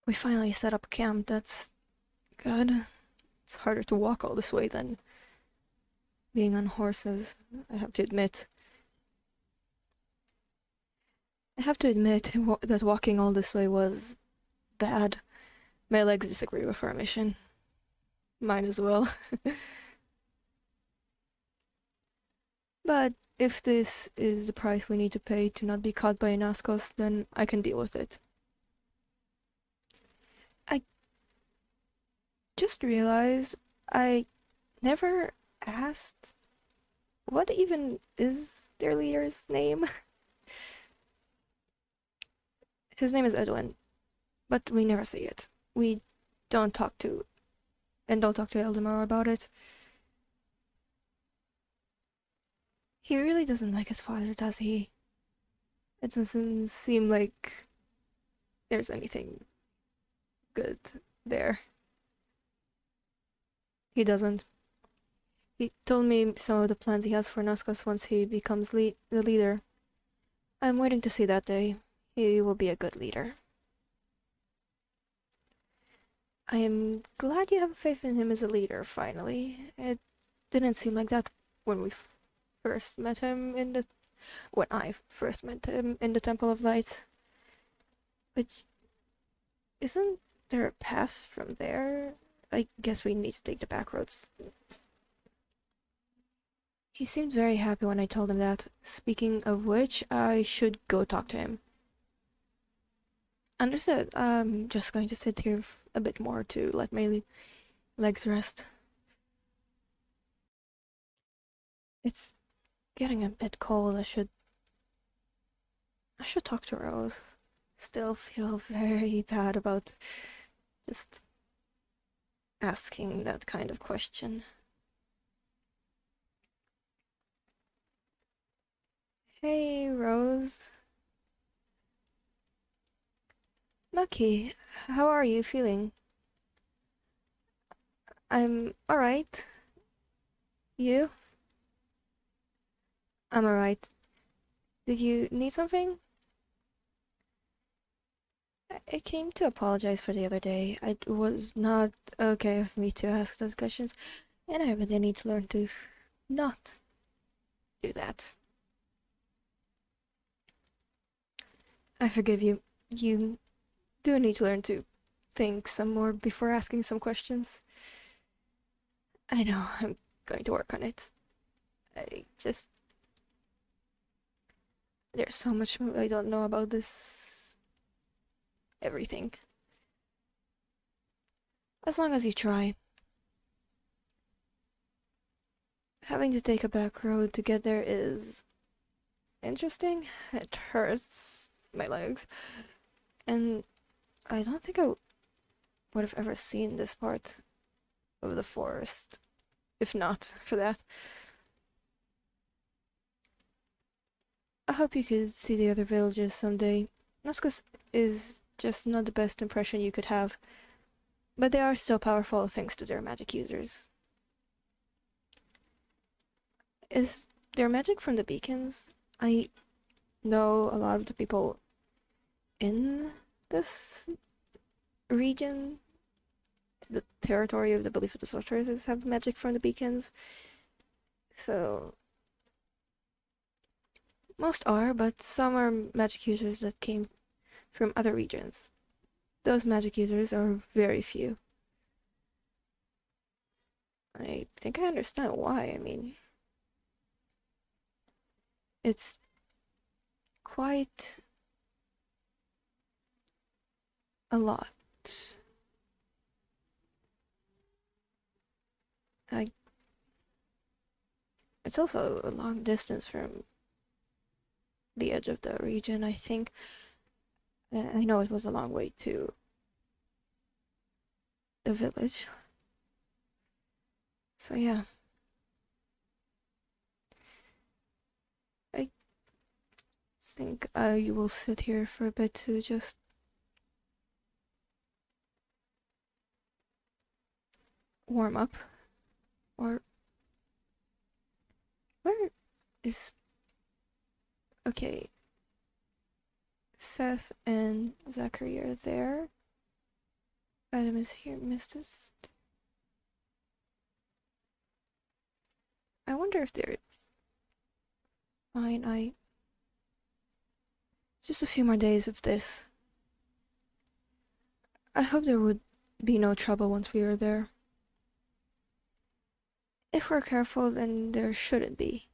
We finally set up camp, that's good. It's harder to walk all this way than being on horses, I have to admit. I have to admit that walking all this way was bad. My legs disagree with our mission. Mine as well. But if this is the price we need to pay to not be caught by Nascos, then I can deal with it. I just realized I never asked what even is their leader's name? His name is Edwin, but we never say it. We don't talk to don't talk to Eldemar about it. He really doesn't like his father, does he? It doesn't seem like there's anything good there. He doesn't. He told me some of the plans he has for Nascos once he becomes the leader. I'm waiting to see that day. He will be a good leader. I am glad you have faith in him as a leader, finally. It didn't seem like that when we first met him in the when I first met him in the Temple of Light. But isn't there a path from there? I guess we need to take the back roads. He seemed very happy when I told him that. Speaking of which, I should go talk to him. Understood. I'm just going to sit here a bit more to let my legs rest. It's getting a bit cold. I should talk to Rose. Still feel very bad about just asking that kind of question. Hey, Rose. Maki, how are you feeling? I'm alright. You? I'm alright. Did you need something? I came to apologize for the other day. It was not okay of me to ask those questions, and I really need to learn to not do that. I forgive you. You do need to learn to think some more before asking some questions. I know, I'm going to work on it. I just. There's so much I don't know about this. Everything. As long as you try. Having to take a back road to get there is interesting. It hurts my legs. And I don't think I would have ever seen this part of the forest, if not for that. I hope you could see the other villages someday. Nascos is just not the best impression you could have, but they are still powerful thanks to their magic users. Is there magic from the beacons? I know a lot of the people in this region, the territory of the Belief of the Sorcerers, have magic from the beacons. So most are, but some are magic users that came from other regions. Those magic users are very few. I think I understand why. I mean, it's quite a lot. I, it's also a long distance from the edge of the region, I think. I know it was a long way to the village. So yeah. I think I will sit here for a bit to just warm up. Or where is okay. Seth and Zachary are there. item is here, Mrs. I wonder if they're fine. Just a few more days of this. I hope there would be no trouble once we are there. If we're careful, then there shouldn't be.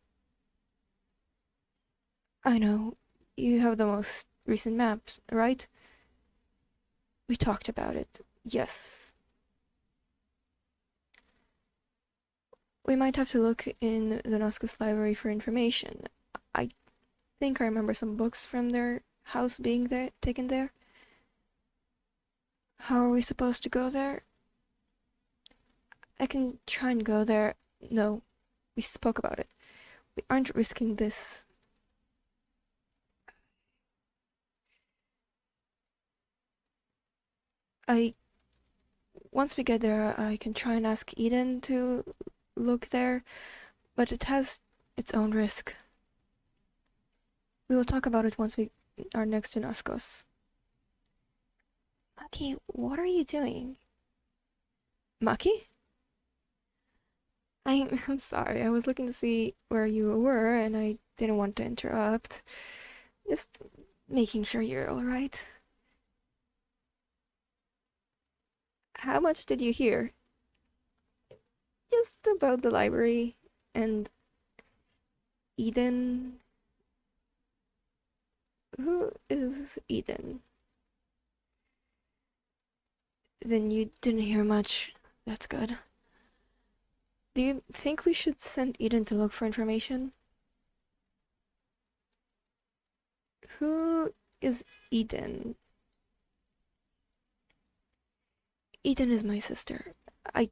I know. You have the most recent maps, right? We talked about it. Yes. We might have to look in the Nascos library for information. I think I remember some books from their house being there, taken there. How are we supposed to go there? I can try and go there. No, we spoke about it. We aren't risking this. I Once we get there, I can try and ask Eden to look there, but it has its own risk. We will talk about it once we are next to Nascos. Maki, what are you doing? Maki? I'm sorry, I was looking to see where you were and I didn't want to interrupt. Just making sure you're alright. How much did you hear? Just about the library and Eden. Who is Eden? Then you didn't hear much. That's good. Do you think we should send Eden to look for information? Who is Eden? Eden is my sister. I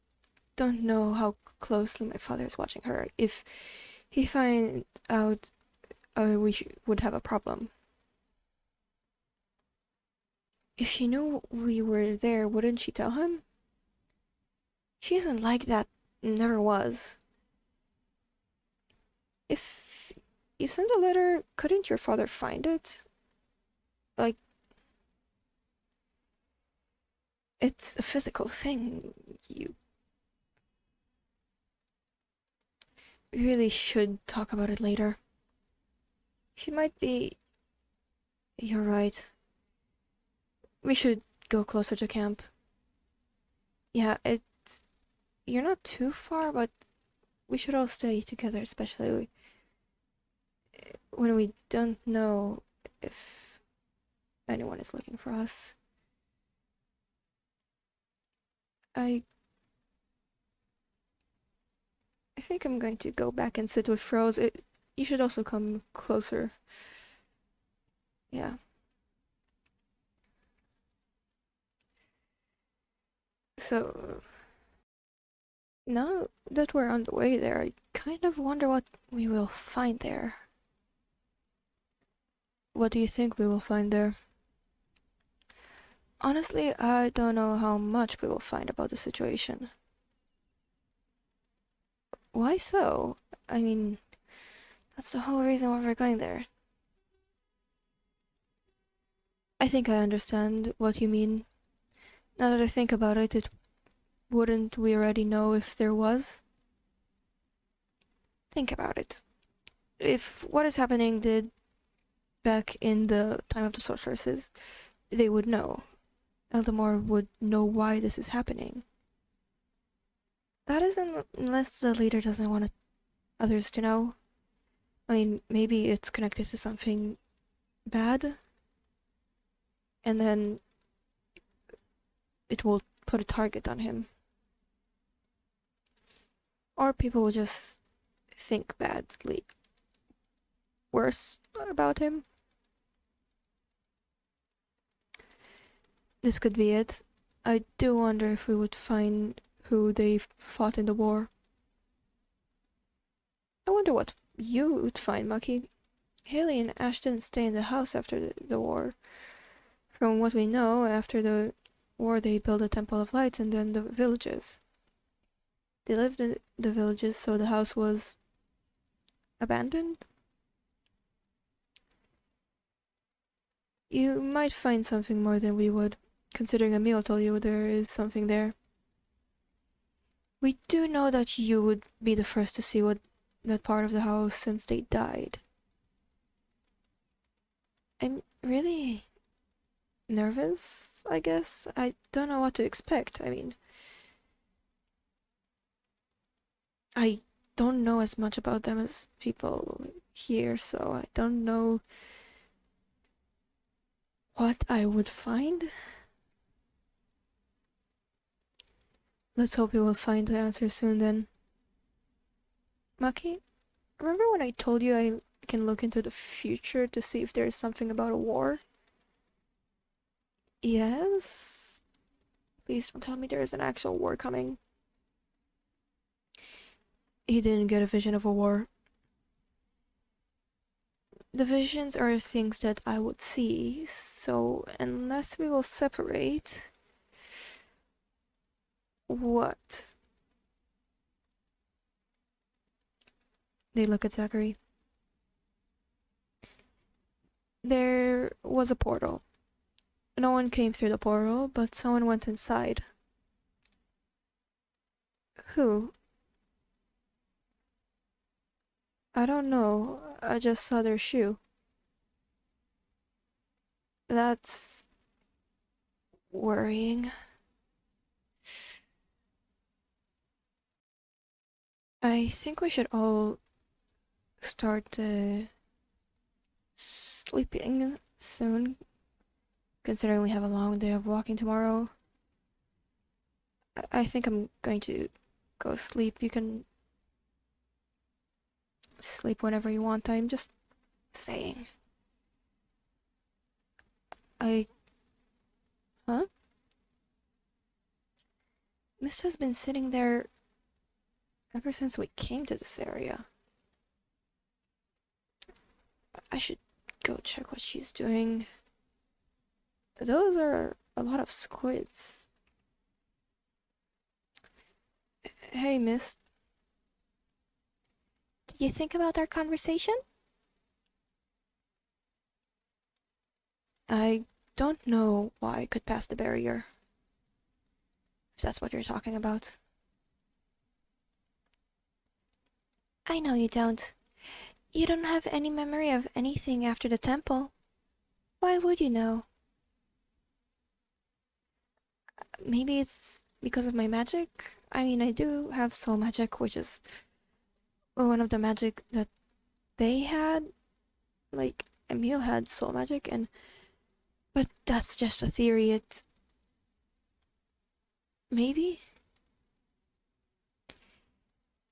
don't know how closely my father is watching her. If he finds out, would have a problem. If she knew we were there, wouldn't she tell him? She isn't like that, never was. If you send a letter, couldn't your father find it? Like, it's a physical thing. You really should talk about it later. She might be. You're right. We should go closer to camp. Yeah, you're not too far, but we should all stay together, especially when we don't know if anyone is looking for us. I I think I'm going to go back and sit with Rose. You should also come closer. Yeah. So now that we're on the way there, I kind of wonder what we will find there. What do you think we will find there? Honestly, I don't know how much we will find about the situation. Why so? I mean, that's the whole reason why we're going there. I think I understand what you mean. Now that I think about it, wouldn't we already know if there was? Think about it. If what is happening did back in the time of the sorceresses, they would know. Eldamore would know why this is happening. That isn't unless the leader doesn't want others to know. I mean, maybe it's connected to something bad, and then it will put a target on him. Or people will just think badly worse about him. This could be it. I do wonder if we would find who they fought in the war. I wonder what you would find, Maki. Haley and Ash didn't stay in the house after the war. From what we know, after the war they built a Temple of Lights and then the villages. They lived in the villages, so the house was abandoned. You might find something more than we would. considering Emil told you there is something there. We do know that you would be the first to see what that part of the house since they died. I'm really nervous, I guess. I don't know what to expect. I mean, I don't know as much about them as people here, so I don't know what I would find. Let's hope we will find the answer soon then. Maki, remember when I told you I can look into the future to see if there is something about a war? Yes? Please don't tell me there is an actual war coming. He didn't get a vision of a war. The visions are things that I would see, so unless we will separate... What? They look at Zachary. There was a portal. No one came through the portal, but someone went inside. Who? I don't know. I just saw their shoe. That's worrying. I think we should all start sleeping soon, considering we have a long day of walking tomorrow. I think I'm going to go sleep. You can sleep whenever you want. I'm just saying. Huh? Mist has been sitting there ever since we came to this area. I should go check what she's doing. Those are a lot of squids. Hey, Mist. Did you think about our conversation? I don't know why I could pass the barrier. If that's what you're talking about. I know you don't. You don't have any memory of anything after the temple. Why would you know? Maybe it's because of my magic? I mean, I do have soul magic, which is one of the magic that they had. Like, Emil had soul magic, but that's just a theory. Maybe?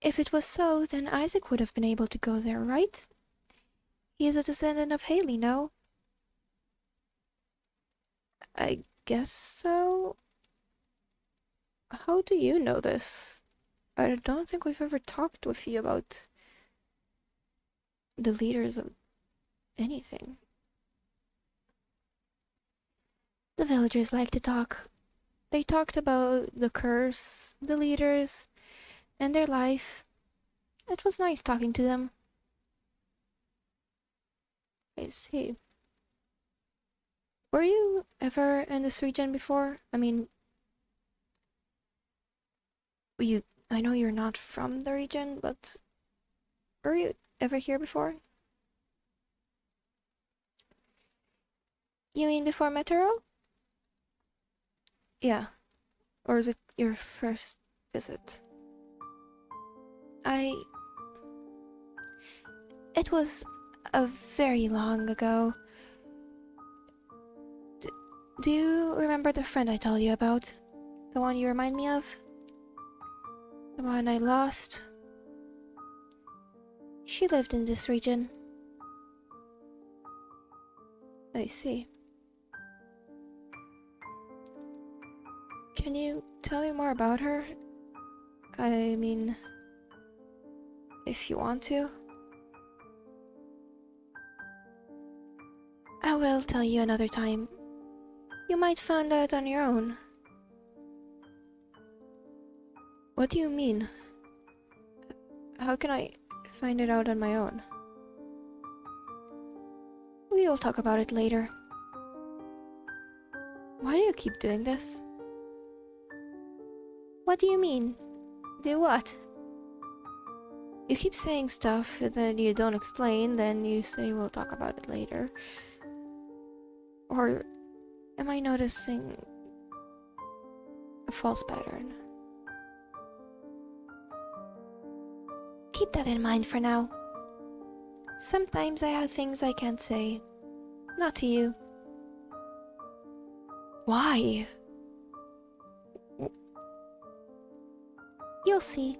If it was so, then Isaac would have been able to go there, right? He is a descendant of Haley, no? I guess so. How do you know this? I don't think we've ever talked with you about the leaders of anything. The villagers like to talk. They talked about the curse, the leaders, and their life. It was nice talking to them. I see. Were you ever in this region before? I mean, I know you're not from the region, but were you ever here before? You mean before Metero? Yeah. Or is it your first visit? It was a very long ago. Do you remember the friend I told you about? The one you remind me of? The one I lost? She lived in this region. I see. Can you tell me more about her? I mean, if you want to. I will tell you another time. You might find out on your own. What do you mean? How can I find it out on my own? We will talk about it later. Why do you keep doing this? What do you mean? Do what? You keep saying stuff that you don't explain, then you say we'll talk about it later. Or am I noticing a false pattern? Keep that in mind for now. Sometimes I have things I can't say. Not to you. Why? You'll see.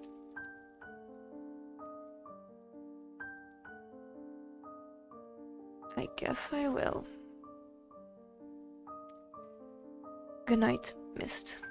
I guess I will. Good night, Mist.